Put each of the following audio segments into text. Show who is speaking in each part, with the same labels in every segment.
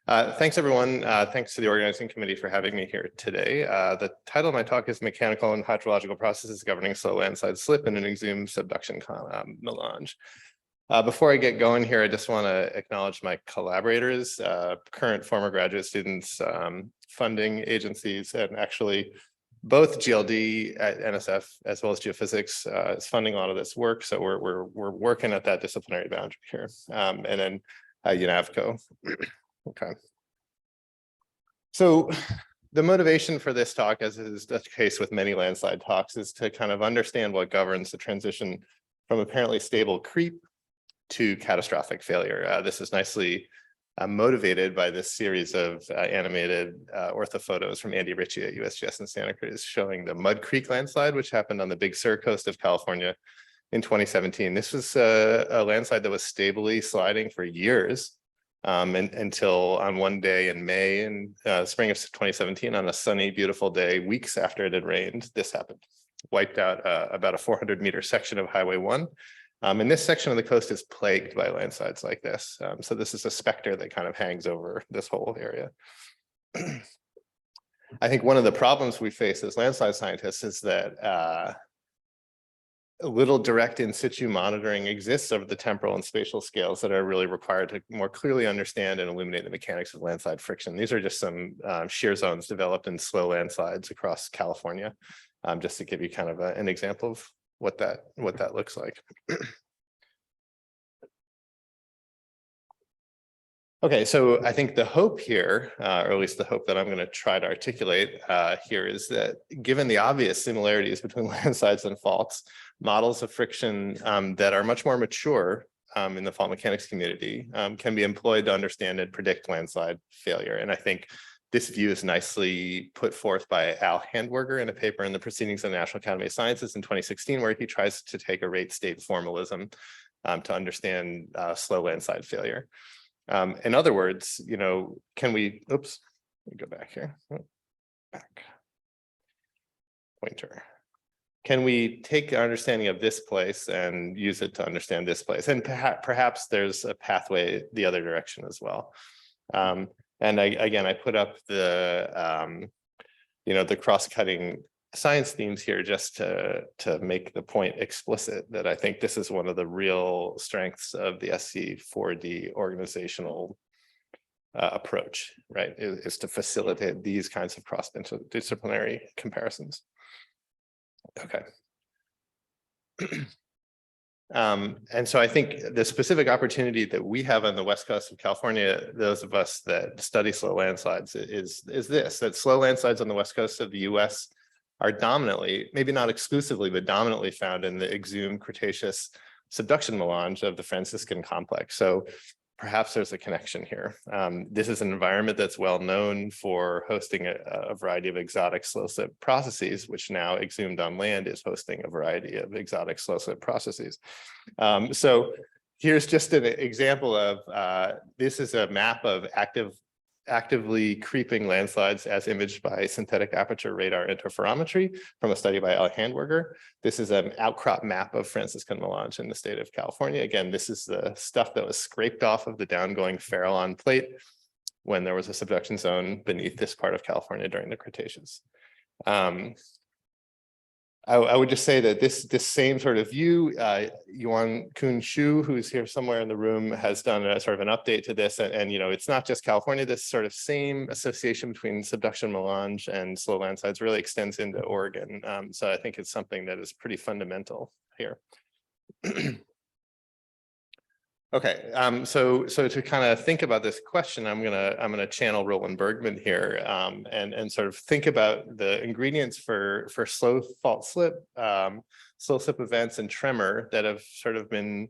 Speaker 1: Thanks, everyone. Thanks to the organizing committee for having me here today. The title of my talk is Mechanical and Hydrological Processes Governing Slow Landslide Slip in an Exhumed Subduction Melange. Before I get going here, I just want to acknowledge my collaborators, current former graduate students, funding agencies, and actually both GLD at NSF as well as geophysics is funding a lot of this work. So we're working at that disciplinary boundary here, and then UNAVCO. Okay. So the motivation for this talk, as is the case with many landslide talks, is to kind of understand what governs the transition from apparently stable creep to catastrophic failure. This is nicely motivated by this series of animated orthophotos from Andy Ritchie at USGS in Santa Cruz showing the Mud Creek landslide, which happened on the Big Sur coast of California in 2017. This was a landslide that was stably sliding for years. Until on one day in May and spring of 2017, on a sunny, beautiful day, weeks after it had rained, this happened. Wiped out about a 400-meter section of Highway 1. And this section of the coast is plagued by landslides like this. So this is a specter that kind of hangs over this whole area. I think one of the problems we face as landslide scientists is that little direct in situ monitoring exists over the temporal and spatial scales that are really required to more clearly understand and illuminate the mechanics of landslide friction. These are just some shear zones developed in slow landslides across California, just to give you kind of an example of what that looks like. Okay, so I think the hope here, or at least the hope that I'm going to try to articulate here, is that given the obvious similarities between landslides and faults, models of friction that are much more mature in the fault mechanics community can be employed to understand and predict landslide failure. And I think this view is nicely put forth by Al Handwerger in a paper in the Proceedings of the National Academy of Sciences in 2016, where he tries to take a rate state formalism to understand slow landslide failure. In other words, can we, oops, let me go back here, back, pointer. Can we take our understanding of this place and use it to understand this place? And perhaps there's a pathway the other direction as well. And again, I put up the, the cross-cutting science themes here just to make the point explicit that I think this is one of the real strengths of the SZ4D organizational approach, right? Is to facilitate these kinds of cross-disciplinary comparisons. Okay. And so I think the specific opportunity that we have on the West Coast of California, those of us that study slow landslides, is this, that slow landslides on the West Coast of the US are dominantly, maybe not exclusively, but dominantly found in the exhumed Cretaceous subduction melange of the Franciscan complex. So perhaps there's a connection here. This is an environment that's well known for hosting a variety of exotic slow slip processes, which now exhumed on land is hosting a variety of exotic slow slip processes. So here's just an example of, this is a map of actively creeping landslides as imaged by synthetic aperture radar interferometry from a study by Al Handwerger. This is an outcrop map of Franciscan melange in the state of California. Again, this is the stuff that was scraped off of the downgoing Farallon plate when there was a subduction zone beneath this part of California during the Cretaceous. I would just say that this same sort of view, Yuan Kun Xu, who's here somewhere in the room, has done a sort of an update to this. And it's not just California, this sort of same association between subduction melange and slow landslides really extends into Oregon. So I think it's something that is pretty fundamental here. Okay, so to kind of think about this question, I'm gonna channel Roland Bergman here and sort of think about the ingredients for slow fault slip, slow slip events and tremor that have sort of been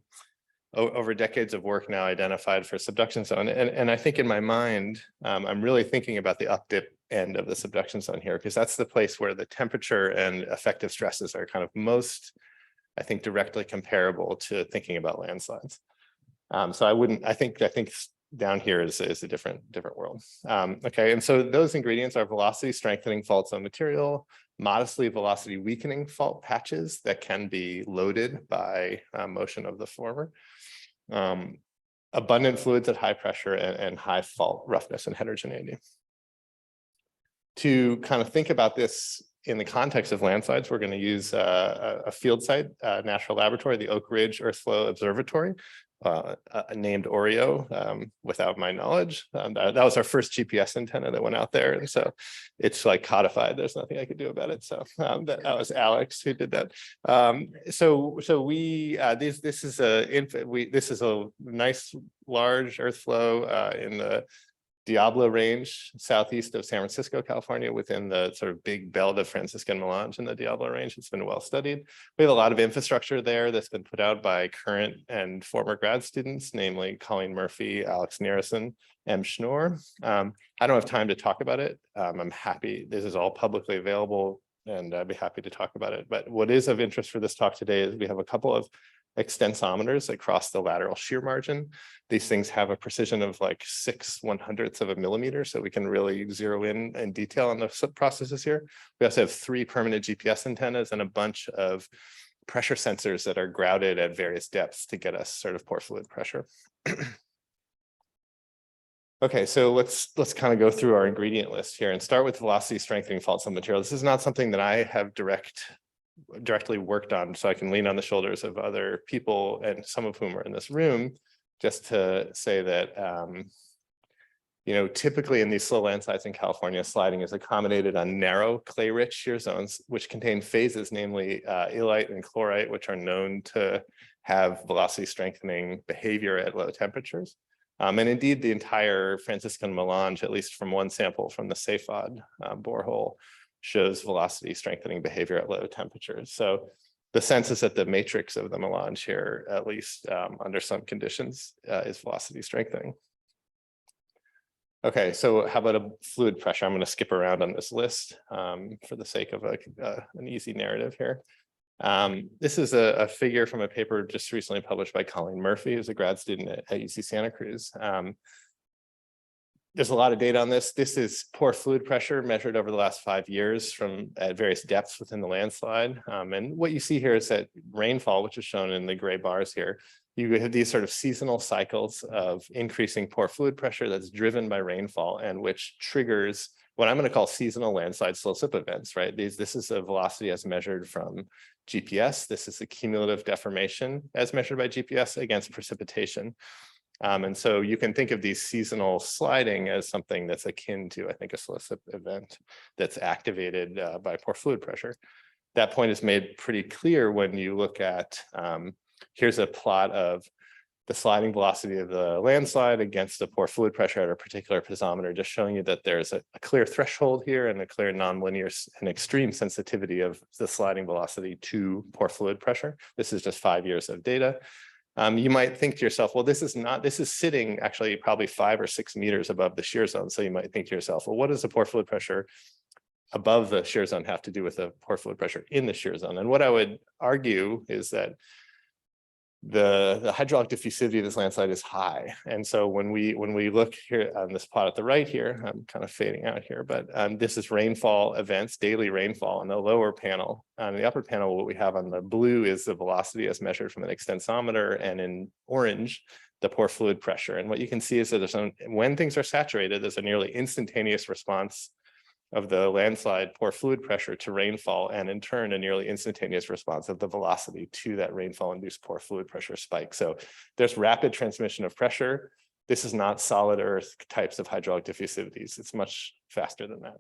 Speaker 1: over decades of work now identified for subduction zone. And I think in my mind, I'm really thinking about the up dip end of the subduction zone here, because that's the place where the temperature and effective stresses are kind of most, I think, directly comparable to thinking about landslides. So I think down here is a different world. Okay, and so those ingredients are velocity strengthening fault zone material, modestly velocity weakening fault patches that can be loaded by motion of the former. abundant fluids at high pressure and high fault roughness and heterogeneity. To kind of think about this in the context of landslides, we're going to use a field site, natural laboratory, the Oak Ridge Earth Flow Observatory, named Oreo, without my knowledge. That was our first GPS antenna that went out there, and so it's like codified. There's nothing I could do about it. So that was Alex who did that. This is a nice large Earth flow in the Diablo Range, southeast of San Francisco, California, within the sort of big belt of Franciscan Melange in the Diablo Range. It's been well studied. We have a lot of infrastructure there that's been put out by current and former grad students, namely Colleen Murphy, Alex Nearison, M. Schnoor. I don't have time to talk about it. I'm happy. This is all publicly available, and I'd be happy to talk about it. But what is of interest for this talk today is we have a couple of extensometers across the lateral shear margin. These things have a precision of like 6/100ths of a millimeter, so we can really zero in detail on the processes here. We also have 3 permanent GPS antennas and a bunch of pressure sensors that are grouted at various depths to get us sort of pore fluid pressure. Okay, so let's kind of go through our ingredient list here and start with velocity strengthening fault zone material. This is not something that I have directly worked on, so I can lean on the shoulders of other people, and some of whom are in this room, just to say that, typically in these slow landslides in California, sliding is accommodated on narrow clay-rich shear zones, which contain phases, namely illite and chlorite, which are known to have velocity strengthening behavior at low temperatures. And indeed, the entire Franciscan Melange, at least from one sample from the SZ4D borehole, shows velocity strengthening behavior at low temperatures. So the sense is that the matrix of the melange here, at least under some conditions, is velocity strengthening. Okay, so how about a fluid pressure? I'm going to skip around on this list for the sake of an easy narrative here. This is a figure from a paper just recently published by Colleen Murphy, who's a grad student at UC Santa Cruz. There's a lot of data on this. This is pore fluid pressure measured over the last 5 years at various depths within the landslide. And what you see here is that rainfall, which is shown in the gray bars here, you have these sort of seasonal cycles of increasing pore fluid pressure that's driven by rainfall and which triggers what I'm going to call seasonal landslide slow slip events, right? This is a velocity as measured from GPS. This is the cumulative deformation as measured by GPS against precipitation. And so you can think of these seasonal sliding as something that's akin to, I think, a slow slip event that's activated by pore fluid pressure. That point is made pretty clear when you look at, here's a plot of the sliding velocity of the landslide against the pore fluid pressure at a particular piezometer, just showing you that there's a clear threshold here and a clear nonlinear and extreme sensitivity of the sliding velocity to pore fluid pressure. This is just 5 years of data. You might think to yourself, well, this is sitting actually probably 5 or 6 meters above the shear zone. So you might think to yourself, well, what does the pore fluid pressure above the shear zone have to do with the pore fluid pressure in the shear zone? And what I would argue is that the hydraulic diffusivity of this landslide is high. And so when we look here on this plot at the right here, I'm kind of fading out here, but this is rainfall events, daily rainfall on the lower panel. On the upper panel, what we have on the blue is the velocity as measured from an extensometer, and in orange, the pore fluid pressure. And what you can see is that when things are saturated, there's a nearly instantaneous response of the landslide pore fluid pressure to rainfall, and in turn, a nearly instantaneous response of the velocity to that rainfall-induced pore fluid pressure spike. So there's rapid transmission of pressure. This is not solid earth types of hydraulic diffusivities. It's much faster than that.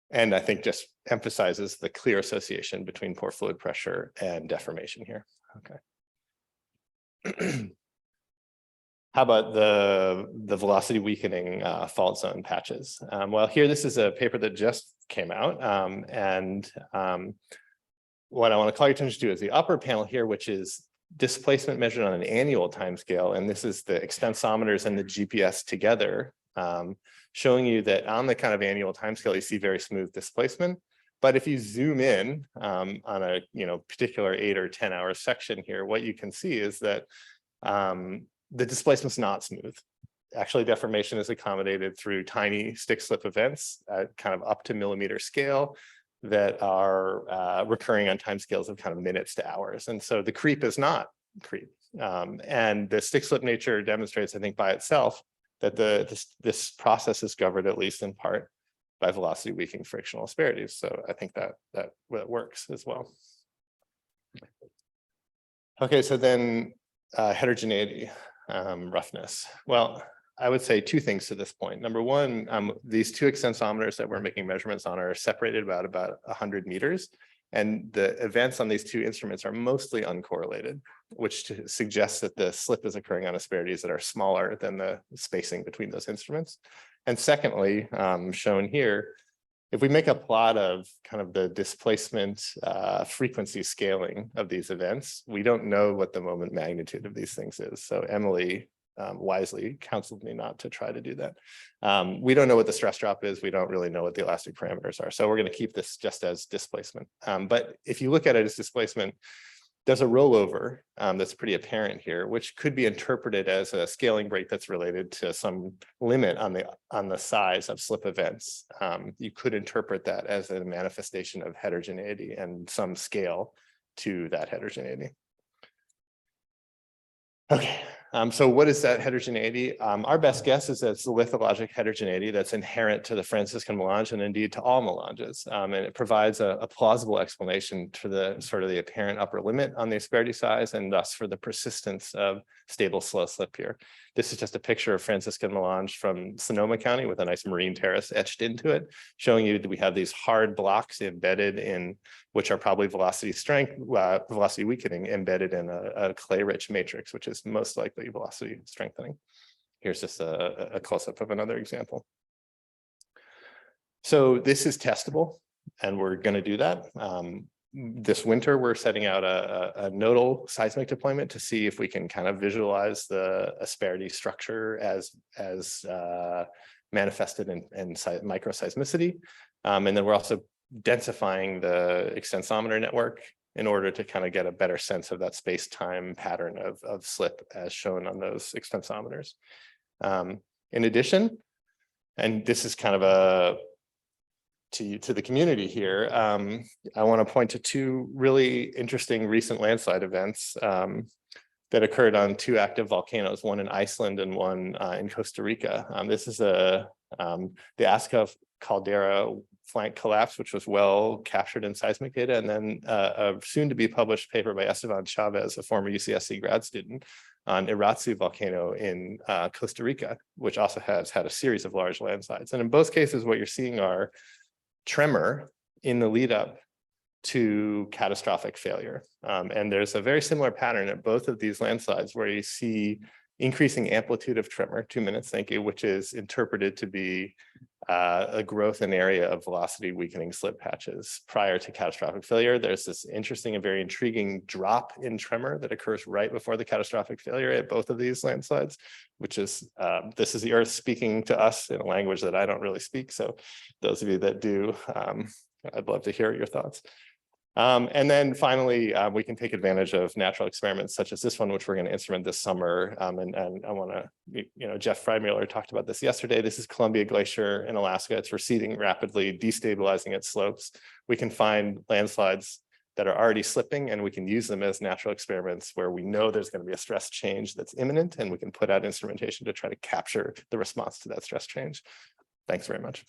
Speaker 1: And I think just emphasizes the clear association between pore fluid pressure and deformation here. Okay. How about the velocity weakening fault zone patches? Well, here, this is a paper that just came out. What I want to call your attention to is the upper panel here, which is displacement measured on an annual timescale. And this is the extensometers and the GPS together, showing you that on the kind of annual timescale, you see very smooth displacement. But if you zoom in on a particular 8 or 10 hour section here, what you can see is that the displacement's not smooth. Actually, deformation is accommodated through tiny stick slip events at kind of up to millimeter scale that are recurring on time scales of kind of minutes to hours. And so the creep is not creep. And the stick slip nature demonstrates, I think, by itself that this process is governed at least in part by velocity weakening frictional asperities. So I think that works as well. Okay, so then heterogeneity, roughness. Well, I would say two things to this point. Number one, these two extensometers that we're making measurements on are separated about 100 meters. And the events on these two instruments are mostly uncorrelated, which suggests that the slip is occurring on asperities that are smaller than the spacing between those instruments. And secondly, shown here, if we make a plot of kind of the displacement frequency scaling of these events, we don't know what the moment magnitude of these things is. So Emily wisely counseled me not to try to do that. We don't know what the stress drop is. We don't really know what the elastic parameters are. So we're going to keep this just as displacement. But if you look at it as displacement, there's a rollover that's pretty apparent here, which could be interpreted as a scaling break that's related to some limit on the size of slip events. You could interpret that as a manifestation of heterogeneity and some scale to that heterogeneity. Okay, so what is that heterogeneity? Our best guess is that it's the lithologic heterogeneity that's inherent to the Franciscan melange and indeed to all melanges. And it provides a plausible explanation for the sort of the apparent upper limit on the asperity size and thus for the persistence of stable slow slip here. This is just a picture of Franciscan melange from Sonoma County with a nice marine terrace etched into it, showing you that we have these hard blocks embedded in, which are probably velocity strength, velocity weakening embedded in a clay-rich matrix, which is most likely velocity strengthening. Here's just a close-up of another example. So this is testable, and we're going to do that. This winter, we're setting out a nodal seismic deployment to see if we can kind of visualize the asperity structure as manifested in microseismicity. And then we're also densifying the extensometer network in order to kind of get a better sense of that space-time pattern of slip as shown on those extensometers. In addition, and this is kind of to the community here, I want to point to two really interesting recent landslide events that occurred on two active volcanoes, one in Iceland and one in Costa Rica. This is the Asca caldera flank collapse, which was well captured in seismic data, and then a soon to be published paper by Esteban Chavez, a former UCSC grad student, on Iratsu volcano in Costa Rica, which also has had a series of large landslides. And in both cases, what you're seeing are tremor in the lead up to catastrophic failure. And there's a very similar pattern at both of these landslides where you see increasing amplitude of tremor, 2 minutes, thank you, which is interpreted to be a growth in area of velocity weakening slip patches prior to catastrophic failure. There's this interesting and very intriguing drop in tremor that occurs right before the catastrophic failure at both of these landslides, which is, this is the earth speaking to us in a language that I don't really speak. So those of you that do, I'd love to hear your thoughts. And then finally, we can take advantage of natural experiments such as this one, which we're going to instrument this summer. And I want to, Jeff Freimüller talked about this yesterday. This is Columbia Glacier in Alaska. It's receding rapidly, destabilizing its slopes. We can find landslides that are already slipping, and we can use them as natural experiments where we know there's going to be a stress change that's imminent, and we can put out instrumentation to try to capture the response to that stress change. Thanks very much.